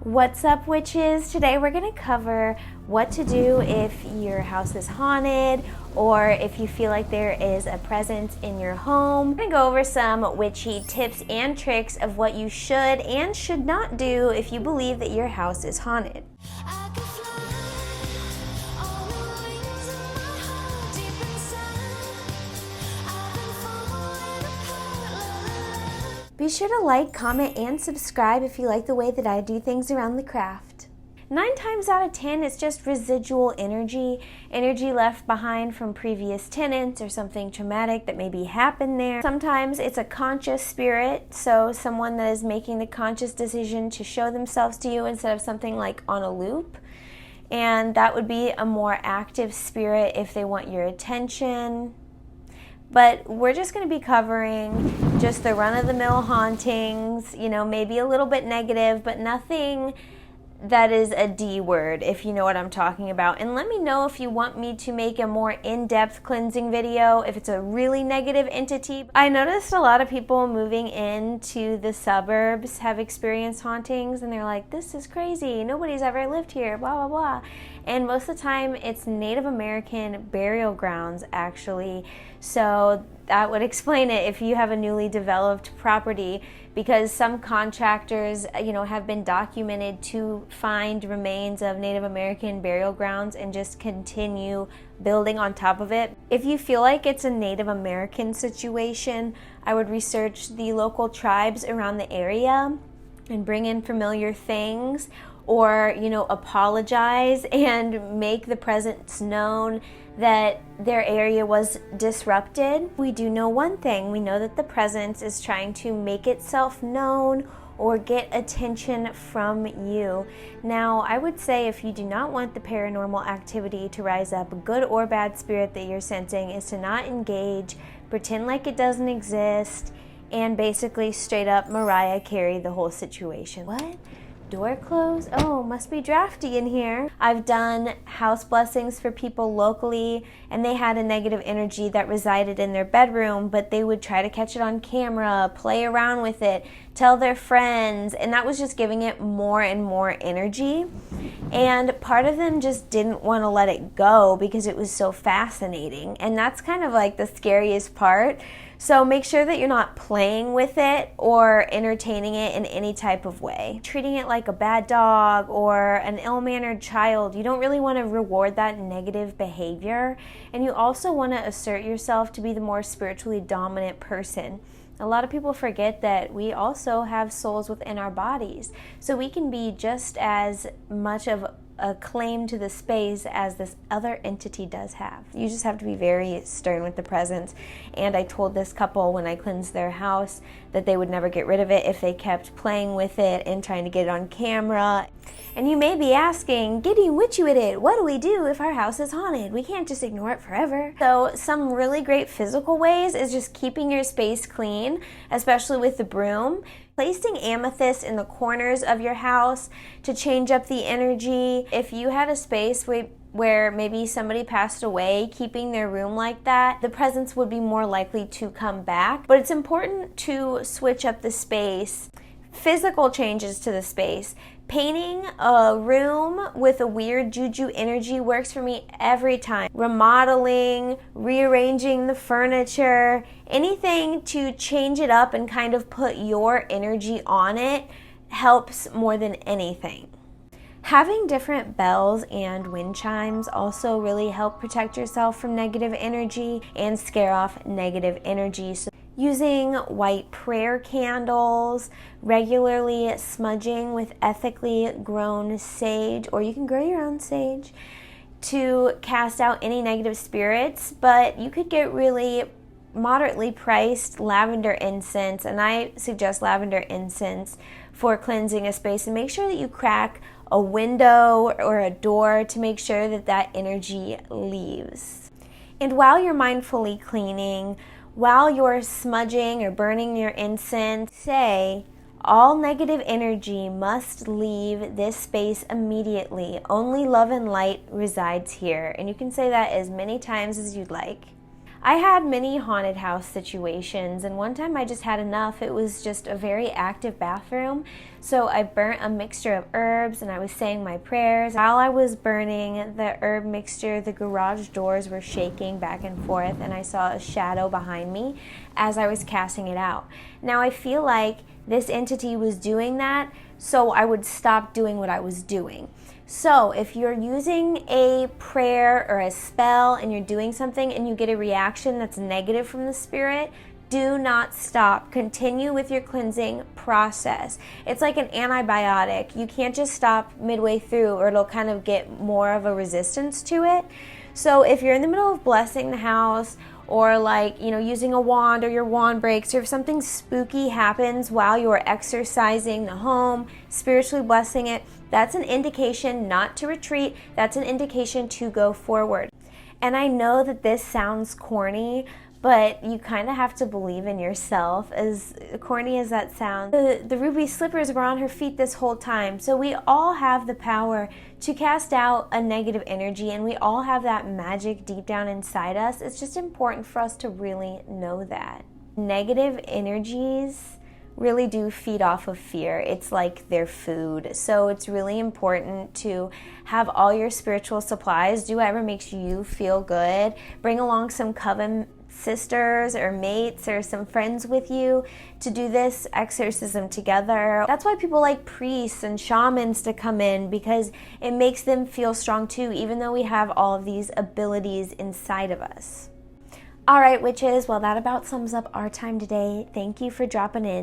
What's up, witches? Today we're going to cover what to do if your house is haunted or if you feel like there is a presence in your home. We're going to go over some witchy tips and tricks of what you should and should not do if you believe that your house is haunted. Be sure to like, comment, and subscribe if you like the way that I do things around the craft. 9 times out of 10, it's just residual energy left behind from previous tenants or something traumatic that maybe happened there. Sometimes it's a conscious spirit, so someone that is making the conscious decision to show themselves to you instead of something like on a loop. And that would be a more active spirit if they want your attention. But we're just going to be covering just the run-of-the-mill hauntings, maybe a little bit negative, but nothing that is a D word, if you know what I'm talking about. And let me know if you want me to make a more in-depth cleansing video, if it's a really negative entity. I noticed a lot of people moving into the suburbs have experienced hauntings, and they're like, this is crazy, nobody's ever lived here, blah, blah, blah. And most of the time, it's Native American burial grounds, actually. So that would explain it if you have a newly developed property, because some contractors, have been documented to find remains of Native American burial grounds and just continue building on top of it. If you feel like it's a Native American situation, I would research the local tribes around the area and bring in familiar things, or apologize and make the presence known that their area was disrupted. We do know one thing. We know that the presence is trying to make itself known or get attention from you. Now, I would say if you do not want the paranormal activity to rise up, a good or bad spirit that you're sensing, is to not engage, pretend like it doesn't exist, and basically straight up Mariah Carey the whole situation. What? Door closed? Oh, must be drafty in here. I've done house blessings for people locally, and they had a negative energy that resided in their bedroom, but they would try to catch it on camera, play around with it, tell their friends, and that was just giving it more and more energy. And part of them just didn't want to let it go because it was so fascinating, and that's kind of like the scariest part. So make sure that you're not playing with it or entertaining it in any type of way. Treating it like a bad dog or an ill-mannered child, you don't really want to reward that negative behavior. And you also want to assert yourself to be the more spiritually dominant person. A lot of people forget that we also have souls within our bodies. So we can be just as much of a claim to the space as this other entity does have. You just have to be very stern with the presence. And I told this couple when I cleansed their house that they would never get rid of it if they kept playing with it and trying to get it on camera. And you may be asking, gettingwitchywittit, what do we do if our house is haunted? We can't just ignore it forever. So some really great physical ways is just keeping your space clean, especially with the broom. Placing amethyst in the corners of your house to change up the energy. If you had a space where maybe somebody passed away, keeping their room like that, the presence would be more likely to come back. But it's important to switch up the space. Physical changes to the space. Painting a room with a weird juju energy works for me every time. Remodeling, rearranging the furniture, anything to change it up and kind of put your energy on it helps more than anything. Having different bells and wind chimes also really help protect yourself from negative energy and scare off negative energy. So using white prayer candles, regularly smudging with ethically grown sage, or you can grow your own sage, to cast out any negative spirits. But you could get really moderately priced lavender incense, and I suggest lavender incense for cleansing a space. And make sure that you crack a window or a door to make sure that that energy leaves. And while you're mindfully cleaning, while you're smudging or burning your incense, say, all negative energy must leave this space immediately. Only love and light resides here. And you can say that as many times as you'd like. I had many haunted house situations, and one time I just had enough. It was just a very active bathroom, so I burnt a mixture of herbs and I was saying my prayers. While I was burning the herb mixture, the garage doors were shaking back and forth, and I saw a shadow behind me as I was casting it out. Now I feel like this entity was doing that so I would stop doing what I was doing. So if you're using a prayer or a spell and you're doing something and you get a reaction that's negative from the spirit, do not stop. Continue with your cleansing process. It's like an antibiotic. You can't just stop midway through or it'll kind of get more of a resistance to it. So if you're in the middle of blessing the house, or like, using a wand, or your wand breaks, or if something spooky happens while you're exercising the home, spiritually blessing it, that's an indication not to retreat. That's an indication to go forward. And I know that this sounds corny, but you kind of have to believe in yourself, as corny as that sounds. The ruby slippers were on her feet this whole time, so we all have the power to cast out a negative energy, and we all have that magic deep down inside us. It's just important for us to really know that. Negative energies really do feed off of fear. It's like their food. So it's really important to have all your spiritual supplies. Do whatever makes you feel good. Bring along some coven sisters or mates or some friends with you to do this exorcism together. That's why people like priests and shamans to come in, because it makes them feel strong too, even though we have all of these abilities inside of us. All right, witches, well, that about sums up our time today. Thank you for dropping in.